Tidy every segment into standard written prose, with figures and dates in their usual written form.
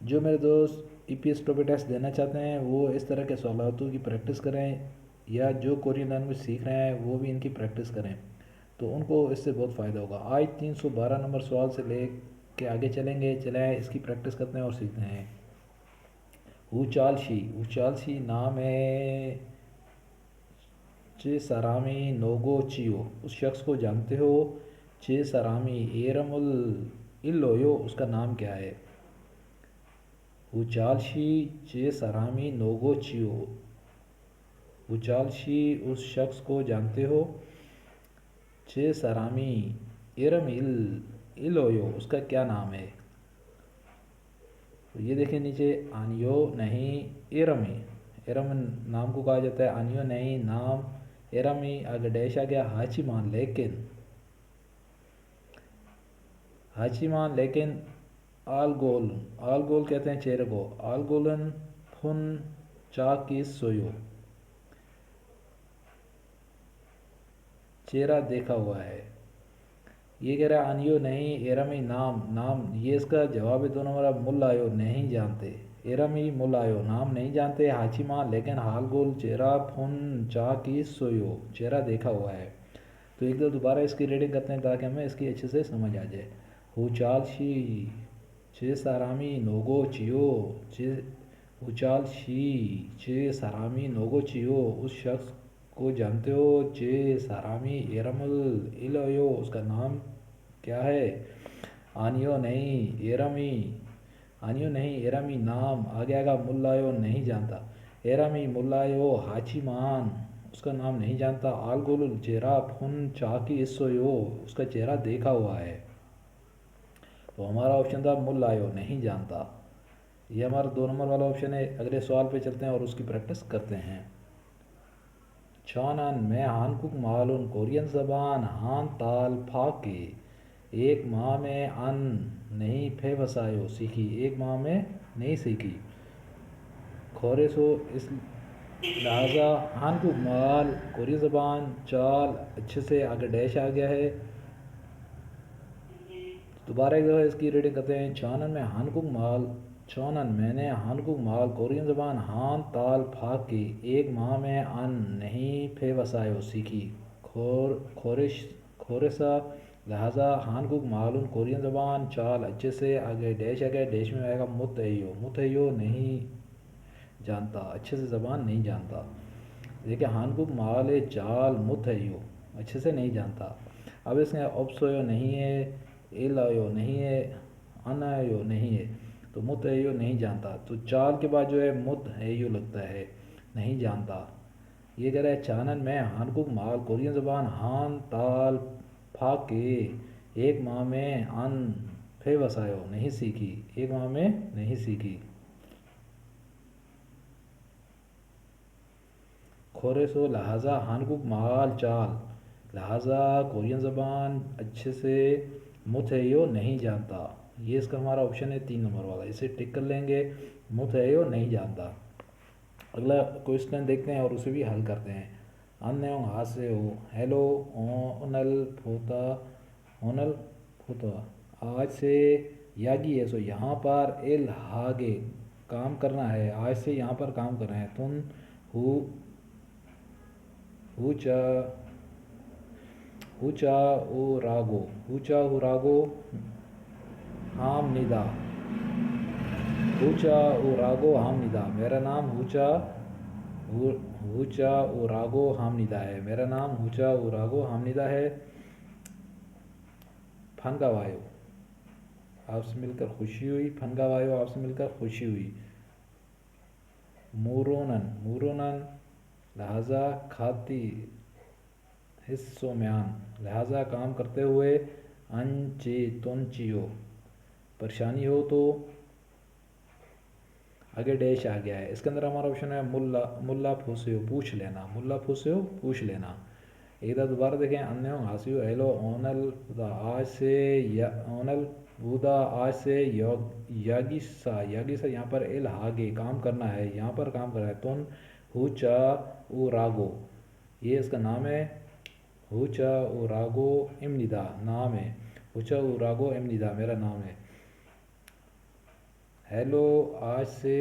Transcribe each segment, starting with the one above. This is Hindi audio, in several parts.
जो मेरे दोस्त ईपीएस टोपी टेस्ट देना चाहते हैं वो इस तरह के सवालों की प्रैक्टिस करें, या जो कोरियन लैंग्वेज सीख रहे हैं वो भी इनकी प्रैक्टिस करें, तो उनको इससे बहुत फ़ायदा होगा। आज 312 नंबर सवाल से ले के आगे चलेंगे, चलें इसकी प्रैक्टिस करते हैं और सीखते हैं। ऊचालशी, ऊचालशी नाम है चे सरामी नोगो चियो, उस शख्स को जानते हो? चे सरामी एरमुल इल्लोयो, उसका नाम क्या है? ऊचालशी चे सरामी नोगो चियो, ऊचालशी उस शख्स को जानते हो? चे सरामी एरम इलोयो, उसका क्या नाम है? तो ये देखिए नीचे, आनियो नहीं एरमी, एरम नाम को कहा जाता है, आनियो नहीं नाम, एरमी अगर डैश आ गया, हाचीमान लेकिन, हाचीमान लेकिन, आल गोल, आल गोल कहते हैं चेहरे को, आल गोलन फुन चा की सोयो, चेहरा देखा हुआ है। ये कह रहा है अनियो नहीं एरमी नाम, नाम ये इसका जवाब है। दो नंबर आप मुल आयो नहीं जानते, एरमी मुल आयो नाम नहीं जानते, हाचिमा लेकिन हाल गोल चेहरा, फुन चा की सोयो चेहरा देखा हुआ है। तो एक दो दोबारा इसकी रीडिंग करते हैं ताकि हमें इसकी अच्छे से समझ आ जाए। हुचाल शी चे सारामी नोगो चियो, चे हुचाल शी चे सारामी नोगो चियो, उस शख्स को जानते हो? चे सारामी एरमल इलोयो, उसका नाम क्या है? आनियो नहीं एरमी, आनियो नहीं एरमी नाम, आगे आगा मुल्लायो नहीं जानता, एरमी मुल्लायो हाचीमान, उसका नाम नहीं जानता, आलगोल चेहरा, फुन चाकी इसोयो, उसका चेहरा देखा हुआ है। तो हमारा ऑप्शन था मुल्लायो नहीं जानता। ये हमारा 2 नंबर वाला ऑप्शन है। अगले सवाल पे चलते हैं और उसकी प्रैक्टिस करते हैं। चानन में हानकुक मालून कोरियन ज़बान हान ताल फाके, एक माह में अन नहीं फे वसायो सीखी, एक माह में नहीं सीखी। खोरे सो इस लिहाजा हानकुक माल कोरियन ज़बान चाल, अच्छे से आगे डैश आ गया है। दोबारा एक दफ़ा इसकी रीडिंग करते हैं। चानन में हानकुक माल, चानन मैंने हानकुक माल कोरियन ज़बान हान ताल फाक की, एक माह में अन नहीं फे वसायो सीखी। खोरिश खोरसा लिहाजा हानकुक मालूम कोरियन ज़बान चाल, अच्छे से आगे डैश आ गया, डैश में आएगा मुतयो, मुतयो नहीं जानता, अच्छे से ज़बान नहीं जानता। देखिए हानकुक माल चाल मुतयो, अच्छे से नहीं जानता। अब इसमें ऑप्सोयो नहीं है, एलायो नहीं है, अनायो नहीं है, तो मुतयो नहीं जानता। तो चाल के बाद जो है मुत है यू लगता है, नहीं जानता। ये कह रहा है चानन में हानकुक माल कोरियन ज़बान हान ताल फाके, एक माह में अन फे वसायो नहीं सीखी, एक माह में नहीं सीखी। खोरेसो लिहाजा हानकुक माल चाल, लिहाजा कोरियन ज़बान अच्छे से मुतहयो नहीं जानता। ये इसका हमारा ऑप्शन है 3 नंबर वाला, इसे टिक कर लेंगे, मुतहयो नहीं जानता। अगला क्वेश्चन देखते हैं और उसे भी हल करते हैं। अन्य हासे हो हेलो ओनल फोता, ओनल फोता आज से यागी है, सो यहाँ पर एल हागे काम करना है, आज से यहाँ पर काम कर रहे हैं। तुम हु हुचा हुचा ओ रागो, हुचा हो रागो हाम निदा, हुचा ओ रागो हाम निदा, मेरा नाम हुचा हुचा ओ रागो हामनिदा है, मेरा नाम हुचा ओ रागो हामनिदा है। फन का वायु, आपसे मिलकर खुशी हुई, फन का वायु आपसे मिलकर खुशी हुई। मूरोनन, मूरोनन लिहाजा खाती हिस्सों म्यान, लिहाजा काम करते हुए। अनचे तुनचियो, परेशानी हो तो, आगे डैश आ गया है। इसके अंदर हमारा ऑप्शन है मुल्ला, मुल्ला फूसियो पूछ लेना, मुल्ला फूसियो पूछ लेना। एक बार दोबारा देखें। अन्य हासियो हेलो ओनल बुदा आज से या ओनल बुदा आज से यागिसा, यागिसा यहाँ पर एल हागे काम करना है, यहाँ पर काम कर रहा है। तुन हुचा उ रागो, ये इसका नाम है। हुचा उ रागो इमनिदा नाम है, हुचा उ रागो इमनिदा मेरा नाम है। हेलो, आज से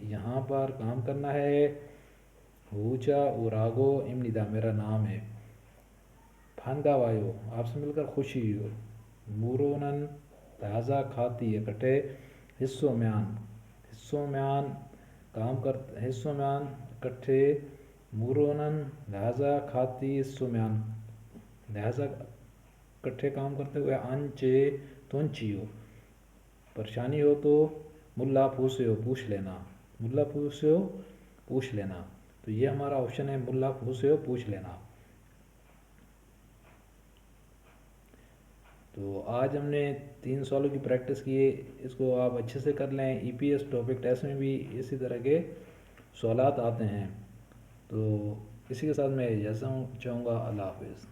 यहाँ पर काम करना है। हुचा उरागो इमनिदा मेरा नाम है। फानगा वायो आपसे मिलकर खुशी हुई। मूरोनन ताज़ा खाती इकट्ठे। हिस्सों म्यान हिस्सों म्यान काम कर हिस्सों म्यान इकट्ठे। मूरोनन लिहाजा खाती हिस्सों म्यान लिहाजा इकट्ठे काम करते हुए। अंचे तुंचियो परेशानी हो तो मुल्ला पूछो पूछ लेना। मुल्ला पूछो पूछ लेना। तो ये हमारा ऑप्शन है, मुल्ला पूछो पूछ लेना। तो आज हमने 3 सवालों की प्रैक्टिस की है, इसको आप अच्छे से कर लें। ईपीएस टॉपिक टेस्ट में भी इसी तरह के सवालात आते हैं। तो इसी के साथ मैं इजाज़त चाहूँगा। अल्लाह हाफिज़।